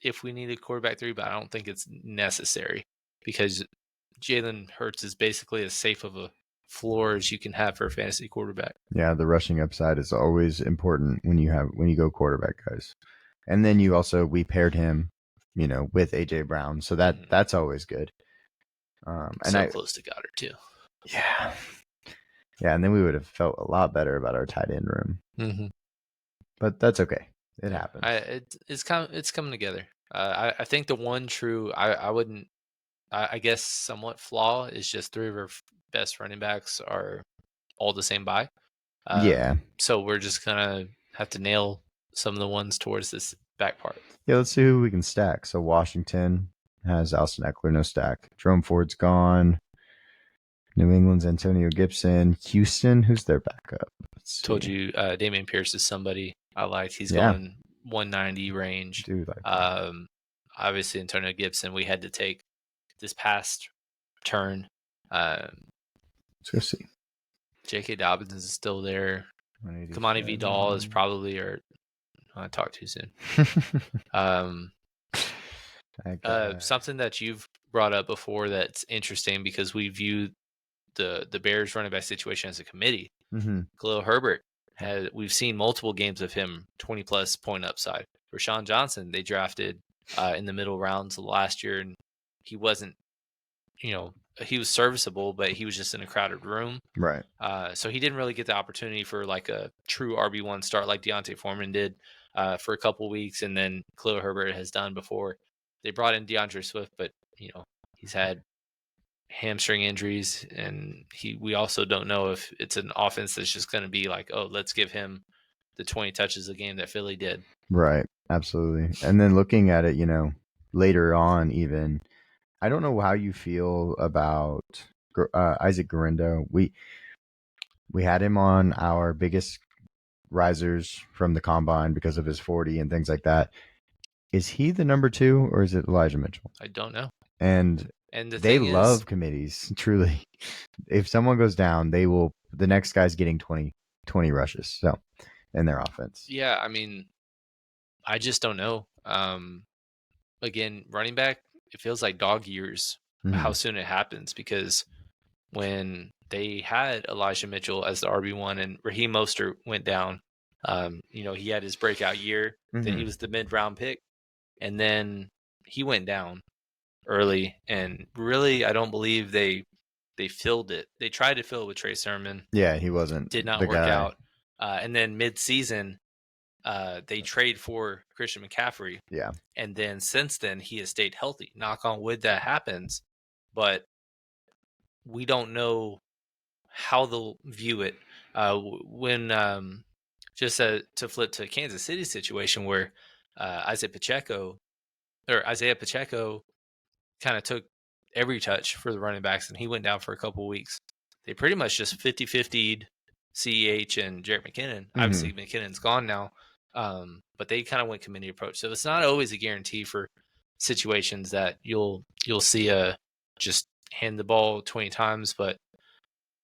if we need a quarterback 3, but I don't think it's necessary because Jalen Hurts is basically as safe of a floor as you can have for a fantasy quarterback. Yeah, the rushing upside is always important when you go quarterback, guys. And then we paired him, with AJ Brown, so that's always good. And close to Goddard too. Yeah, and then we would have felt a lot better about our tight end room. Mm-hmm. But that's okay. It happens. It's coming together. I think the one true I guess somewhat flaw is just 3 of our best running backs are all the same buy. So we're just gonna have to nail some of the ones towards this back part. Yeah, let's see who we can stack. So Washington has Austin Eckler, no stack. Jerome Ford's gone. New England's Antonio Gibson. Houston, who's their backup? Told you, Dameon Pierce is somebody I liked. He's going 190 range. Dude, like obviously Antonio Gibson we had to take this past turn. Let's go see. J.K. Dobbins is still there. Kamani Vidal is probably, or I talked too soon. Something that you've brought up before that's interesting because we view the Bears running back situation as a committee. Mm-hmm. Khalil Herbert we've seen multiple games of him 20+ point upside. Rashawn Johnson they drafted in the middle rounds last year, and he wasn't, he was serviceable, but he was just in a crowded room. Right. So he didn't really get the opportunity for like a true RB1 start like Deontay Foreman did for a couple weeks, and then Khalil Herbert has done before. They brought in DeAndre Swift, but he's had hamstring injuries, and we also don't know if it's an offense that's just going to be like, oh, let's give him the 20 touches a game that Philly did. Right. Absolutely. And then looking at it, later on, even, I don't know how you feel about Isaac Guerrero. We had him on our biggest risers from the combine because of his 40 and things like that. Is he the number 2 or is it Elijah Mitchell? I don't know. And they love committees, truly. If someone goes down, the next guy's getting 20 rushes. So in their offense. Yeah, I mean, I just don't know. Again, running back, it feels like dog years how soon it happens, because when they had Elijah Mitchell as the RB1 and Raheem Mostert went down, he had his breakout year. Then he was the mid-round pick, and then he went down early. And really, I don't believe they filled it. They tried to fill it with Trey Sermon. Yeah, he wasn't. Did not work out. And then mid-season, they trade for Christian McCaffrey. Yeah. And then since then, he has stayed healthy. Knock on wood that happens. But we don't know how they'll view it. When just to flip to Kansas City situation where Isaiah Pacheco kind of took every touch for the running backs, and he went down for a couple of weeks. They pretty much just 50-50'd CEH and Jerick McKinnon. Obviously, McKinnon's gone now, but they kind of went committee approach. So it's not always a guarantee for situations that you'll see just hand the ball 20 times, but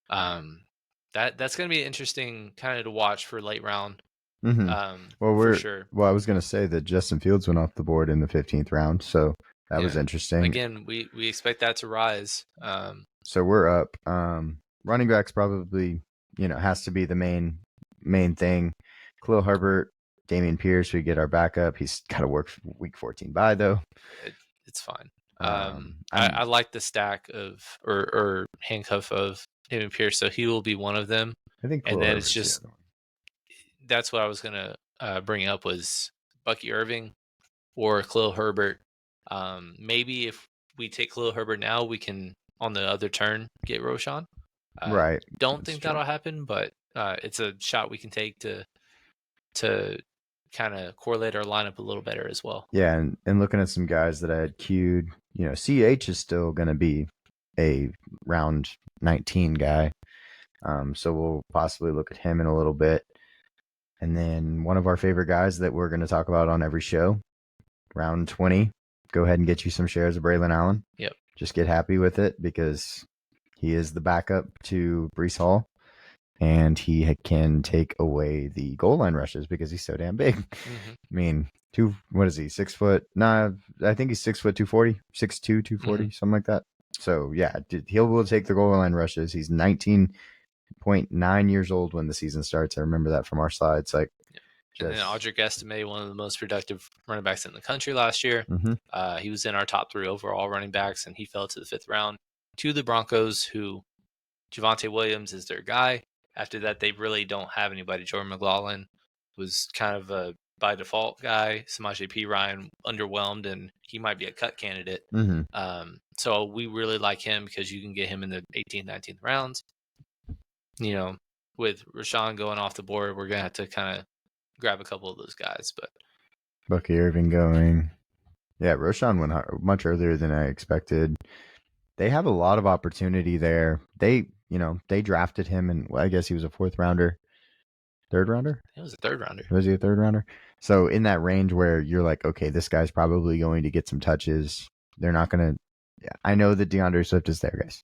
that's going to be interesting kind of to watch for late round. For sure. Well, I was going to say that Justin Fields went off the board in the 15th round, so that was interesting. Again, we expect that to rise. So we're up. Running backs probably, has to be the main thing. Khalil Herbert, Dameon Pierce, we get our backup. He's got to work week 14 by though. It's fine. I like the stack of or handcuff of Dameon Pierce, so he will be one of them. I think, and then it's just that's what I was gonna bring up was Bucky Irving or Khalil Herbert. Maybe if we take Khalil Herbert now, we can on the other turn get Roschon. Right. Don't think that'll happen, but it's a shot we can take to kind of correlate our lineup a little better as well. Yeah, and looking at some guys that I had queued, CH is still going to be a round 19 guy. So we'll possibly look at him in a little bit. And then one of our favorite guys that we're going to talk about on every show, round 20, go ahead and get you some shares of Braylon Allen. Yep. Just get happy with it because he is the backup to Breece Hall. And he can take away the goal line rushes because he's so damn big. I mean, what is he? 6 foot? Nah, I think he's 6 foot 240, 6'2", 240, something like that. So yeah, he will take the goal line rushes. He's 19.9 years old when the season starts. I remember that from our slides. And then Audric Estime, one of the most productive running backs in the country last year. He was in our top 3 overall running backs, and he fell to the 5th round to the Broncos, who Javonte Williams is their guy. After that, they really don't have anybody. Jordan McLaughlin was kind of a by default guy. Samaje Perine underwhelmed, and he might be a cut candidate. So we really like him because you can get him in the 18th, 19th rounds. With Roschon going off the board, we're going to have to kind of grab a couple of those guys. But Bucky Irving going. Yeah, Roschon went much earlier than I expected. They have a lot of opportunity there. They drafted him, and I guess he was a 4th rounder, 3rd rounder. It was a 3rd rounder. Was he a 3rd rounder? So in that range where you're like, okay, this guy's probably going to get some touches. They're not going to. Yeah, I know that DeAndre Swift is there, guys.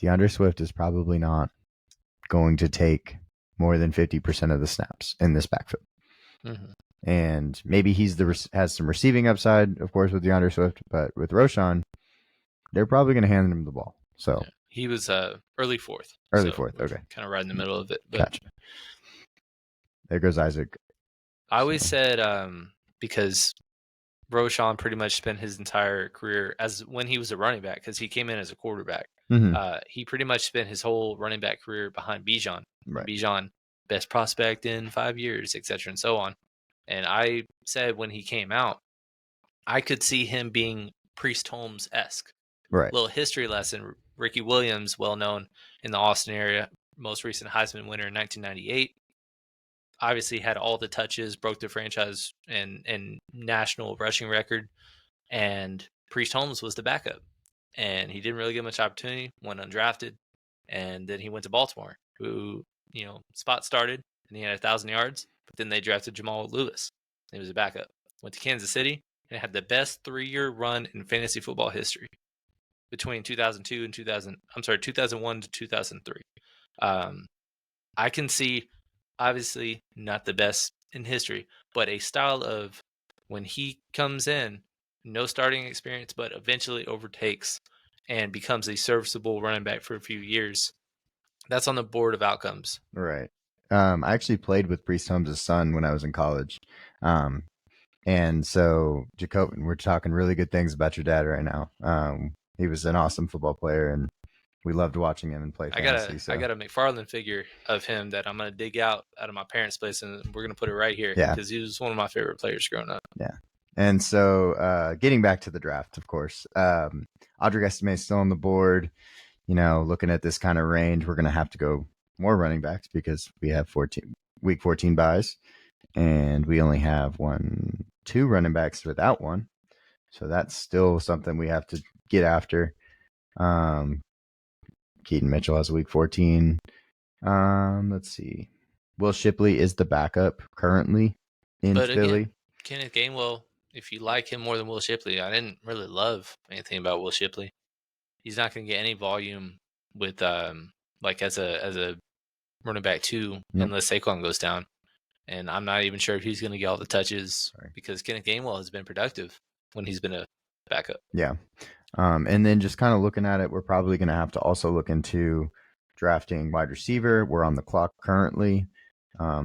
DeAndre Swift is probably not going to take more than 50% of the snaps in this backfield. And maybe has some receiving upside, of course, with DeAndre Swift, but with Roschon, they're probably going to hand him the ball. So he was early 4th. Okay. Kind of right in the middle of it. But gotcha. There goes Isaac. I always said because Roshan pretty much spent his entire career as when he was a running back, because he came in as a quarterback. He pretty much spent his whole running back career behind Bijan. Right. Bijan, best prospect in 5 years, etc., and so on. And I said when he came out, I could see him being Priest Holmes-esque. Right. Little history lesson: Ricky Williams, well known in the Austin area, most recent Heisman winner in 1998. Obviously had all the touches, broke the franchise and national rushing record, and Priest Holmes was the backup. And he didn't really get much opportunity, went undrafted, and then he went to Baltimore, who, spot started, and he had 1,000 yards, but then they drafted Jamal Lewis. He was a backup. Went to Kansas City and had the best 3-year run in fantasy football history between 2002 and 2001 to 2003. I can see, obviously not the best in history, but a style of when he comes in, no starting experience, but eventually overtakes and becomes a serviceable running back for a few years. That's on the board of outcomes. Right. I actually played with Priest Holmes' son when I was in college. And so, Jacobin, we're talking really good things about your dad right now. He was an awesome football player, and we loved watching him and play fantasy. I got a McFarlane figure of him that I'm going to dig out of my parents' place, and we're going to put it right here, because he was one of my favorite players growing up. Yeah. And so, getting back to the draft, of course, Audric Estime is still on the board. Looking at this kind of range, we're going to have to go more running backs because we have week 14 buys, and we only have 2 running backs without one. So that's still something we have to get after. Keaton Mitchell has week 14. Let's see. Will Shipley is the backup currently in Philly. Again, Kenneth Gainwell, if you like him more than Will Shipley, I didn't really love anything about Will Shipley. He's not going to get any volume with as a running back 2 unless Saquon goes down. And I'm not even sure if he's going to get all the touches because Kenneth Gainwell has been productive when he's been a backup. Yeah. And then just kind of looking at it, we're probably going to have to also look into drafting wide receiver. We're on the clock currently.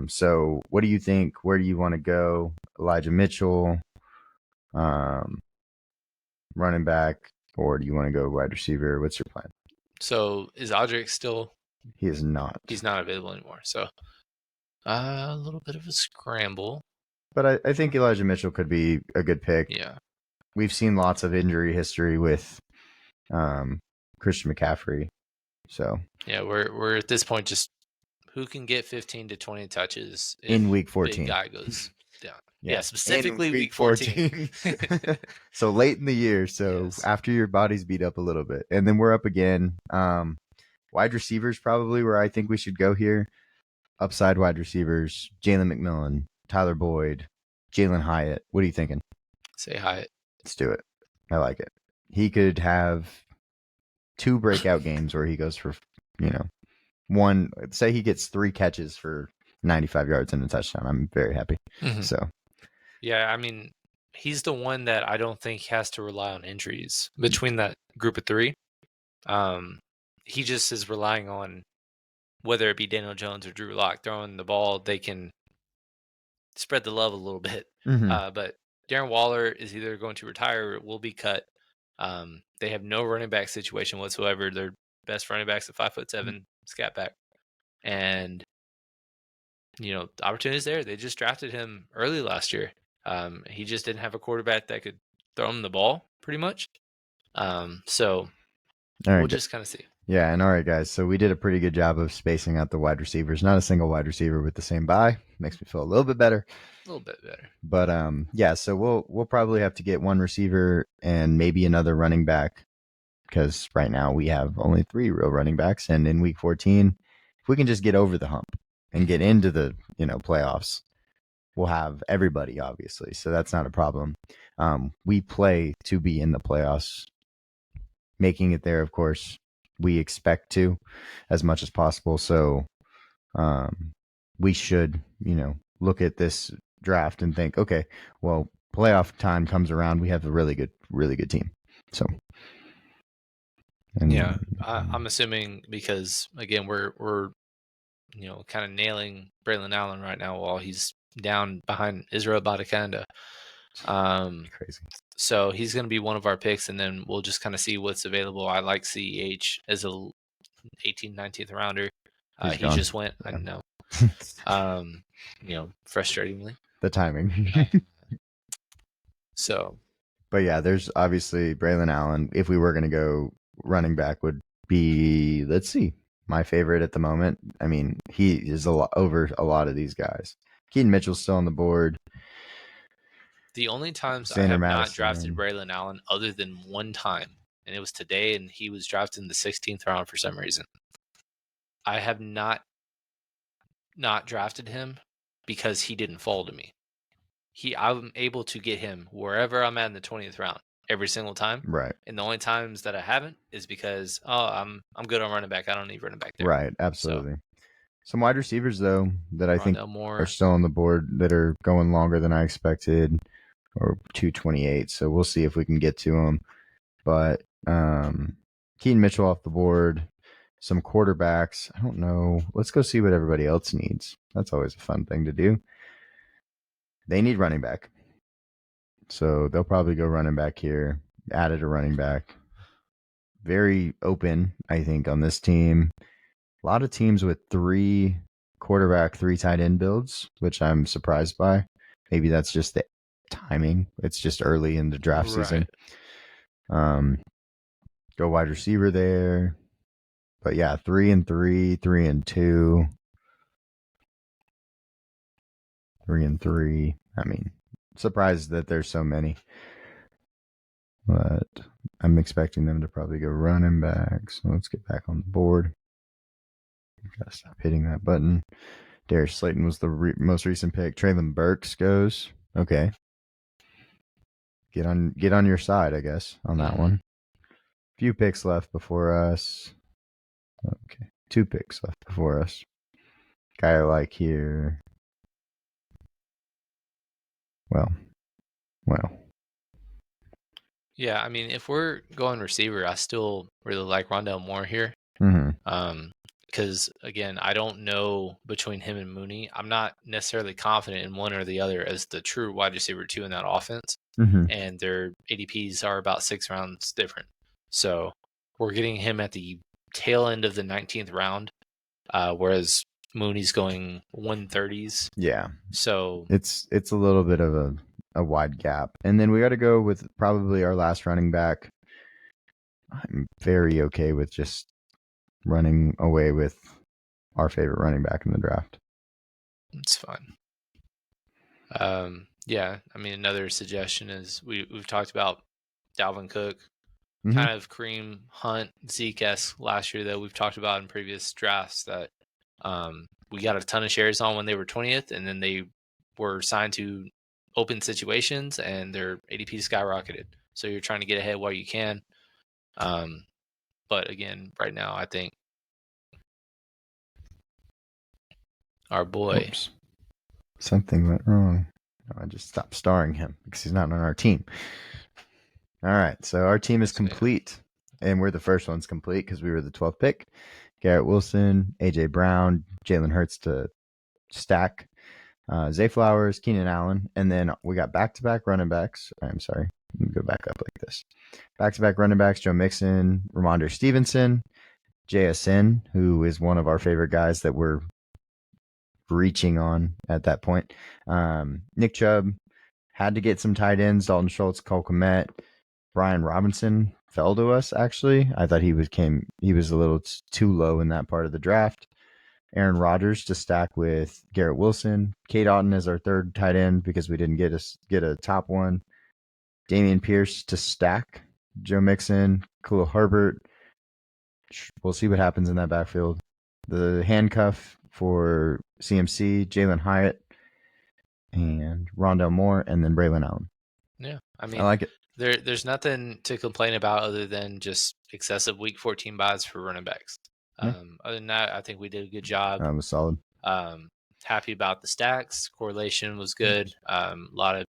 So what do you think? Where do you want to go? Elijah Mitchell, running back, or do you want to go wide receiver? What's your plan? So is Audric still? He is not. He's not available anymore. So a little bit of a scramble. But I think Elijah Mitchell could be a good pick. Yeah. We've seen lots of injury history with Christian McCaffrey. So yeah, we're at this point just who can get 15 to 20 touches in week 14. Big guy goes down. Yeah, specifically week 14. So late in the year. So after your body's beat up a little bit. And then we're up again. Wide receivers probably where I think we should go here. Upside wide receivers, Jalen McMillan, Tyler Boyd, Jalen Hyatt. What are you thinking? Say Hyatt. Let's do it. I like it. He could have 2 breakout games where he goes for, one, say he gets 3 catches for 95 yards and a touchdown. I'm very happy. So, yeah, I mean, he's the one that I don't think has to rely on injuries between that group of 3. He just is relying on whether it be Daniel Jones or Drew Lock throwing the ball, they can spread the love a little bit. But Darren Waller is either going to retire or will be cut. They have no running back situation whatsoever. Their best running back's a 5'7" scat back. And, the opportunity's there. They just drafted him early last year. He just didn't have a quarterback that could throw him the ball pretty much. So we'll just kind of see. Yeah, and all right, guys. So we did a pretty good job of spacing out the wide receivers. Not a single wide receiver with the same bye. Makes me feel a little bit better. A little bit better. But yeah. So we'll probably have to get 1 receiver and maybe another running back because right now we have only 3 real running backs. And in week 14, if we can just get over the hump and get into the playoffs, we'll have everybody obviously. So that's not a problem. We play to be in the playoffs, making it there, of course. We expect to as much as possible. So we should, look at this draft and think, okay, well, playoff time comes around. We have a really good team. So, yeah, I'm assuming because again, we're kind of nailing Braylon Allen right now while he's down behind Israel Badakanda. Crazy. So he's going to be one of our picks, and then we'll just kind of see what's available. I like CEH as a 18th, 19th rounder. He gone. just went. Yeah. I know. Frustratingly. The timing. So. But yeah, there's obviously Braylon Allen. If we were going to go running back, would be, let's see, my favorite at the moment. I mean, he is over a lot of these guys. Keaton Mitchell's still on the board. The only times I Xander have not Madison. drafted Braylon Allen other than one time, and it was today, and he was drafted in the 16th round for some reason. I have not drafted him because he didn't fall to me. I'm able to get him wherever I'm at in the 20th round every single time. Right. And the only times that I haven't is because I'm good on running back. I don't need running back there. Right. Absolutely. So, some wide receivers though that I think are still on the board that are going longer than I expected, or 228. So we'll see if we can get to them. But Keaton Mitchell off the board. Some quarterbacks. I don't know. Let's go see what everybody else needs. That's always a fun thing to do. They need running back. So they'll probably go running back here. Added a running back. Very open, I think, on this team. A lot of teams with 3 quarterback, 3 tight end builds, which I'm surprised by. Maybe that's just the timing. It's just early in the draft season. Go wide receiver there. But yeah, 3 and 3, 3 and 2. 3 and 3. I mean, surprised that there's so many. But I'm expecting them to probably go running back. So let's get back on the board. Gotta stop hitting that button. Darius Slayton was the most recent pick. Traylon Burks goes. Okay. Get on your side, I guess, on that one. Few picks left before us. Okay. 2 picks left before us. Guy I like here. Well. Yeah, I mean, if we're going receiver, I still really like Rondale Moore here. Because again, I don't know between him and Mooney. I'm not necessarily confident in one or the other as the true wide receiver 2 in that offense. And their ADPs are about 6 rounds different. So we're getting him at the tail end of the 19th round, whereas Mooney's going 130s. Yeah. So it's a little bit of a wide gap. And then we got to go with probably our last running back. I'm very okay with just running away with our favorite running back in the draft. It's fine. Yeah, I mean, another suggestion is we've talked about Dalvin Cook, kind of Kareem Hunt, Zeke-esque last year that we've talked about in previous drafts that we got a ton of shares on when they were 20th, and then they were signed to open situations and their ADP skyrocketed. So you're trying to get ahead while you can. But again, right now, I think our boy. Oops. Something went wrong. No, I just stopped starring him because he's not on our team. All right, so our team is complete, and we're the first ones complete because we were the 12th pick. Garrett Wilson, A.J. Brown, Jalen Hurts to stack, Zay Flowers, Keenan Allen, and then we got back-to-back running backs. I'm sorry, let me go back up like this. Back-to-back running backs, Joe Mixon, Ramondre Stevenson, JSN, who is one of our favorite guys that we're reaching on at that point. Nick Chubb, had to get some tight ends, Dalton Schultz, Cole Kmet, Brian Robinson fell to us, actually. I thought he was a little too low in that part of the draft. Aaron Rodgers to stack with Garrett Wilson. Kate Otten as our third tight end because we didn't get a top one. Damian Pierce to stack. Joe Mixon, Khalil Herbert. We'll see what happens in that backfield. The handcuff for CMC, Jalen Hyatt, and Rondale Moore, and then Braylon Allen. Yeah, I mean, I like it. There's nothing to complain about other than just excessive Week 14 buys for running backs. Other than that, I think we did a good job. That was solid. Happy about the stacks. Correlation was good. A lot of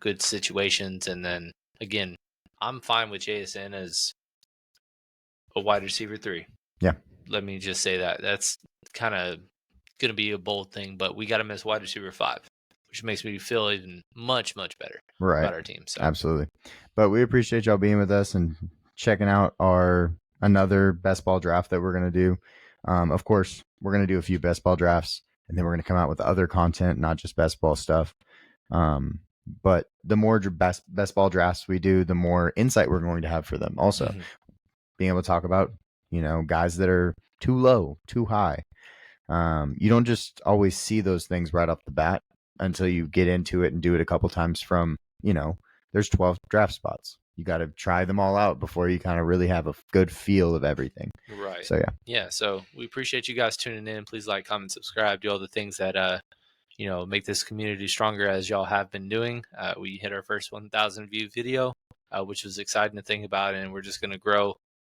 good situations, and then again, I'm fine with JSN as a wide receiver 3. Yeah. Let me just say that that's kind of going to be a bold thing, but we got him as wide receiver 5, which makes me feel even much better right. about our team. So Absolutely. But we appreciate y'all being with us and checking out our another best ball draft that we're going to do. Of course, we're going to do a few best ball drafts, and then we're going to come out with other content, not just best ball stuff. But the more best ball drafts we do, the more insight we're going to have for them. Also, being able to talk about, guys that are too low, too high. You don't just always see those things right off the bat until you get into it and do it a couple times from, there's 12 draft spots. You got to try them all out before you kind of really have a good feel of everything. Right. So, yeah. Yeah. So we appreciate you guys tuning in. Please like, comment, subscribe, do all the things that, make this community stronger as y'all have been doing. We hit our first 1,000 view video, which was exciting to think about. And we're just going to grow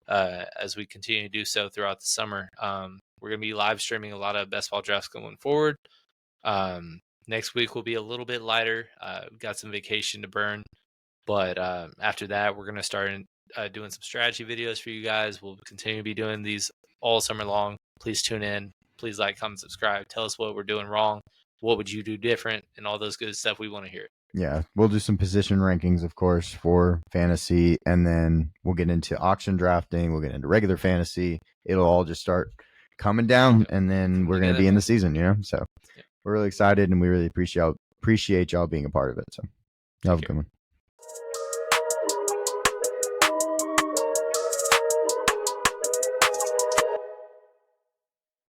as we continue to do so throughout the summer. We're going to be live streaming a lot of best ball drafts going forward. Next week will be a little bit lighter. We've got some vacation to burn. But after that, we're going to start doing some strategy videos for you guys. We'll continue to be doing these all summer long. Please tune in. Please like, comment, subscribe. Tell us what we're doing wrong. What would you do different? And all those good stuff. We want to hear it. Yeah, we'll do some position rankings, of course, for fantasy, and then we'll get into auction drafting. We'll get into regular fantasy. It'll all just start coming down, and then we're going to be in the season, So we're really excited, and we really appreciate y'all being a part of it. So have a good one.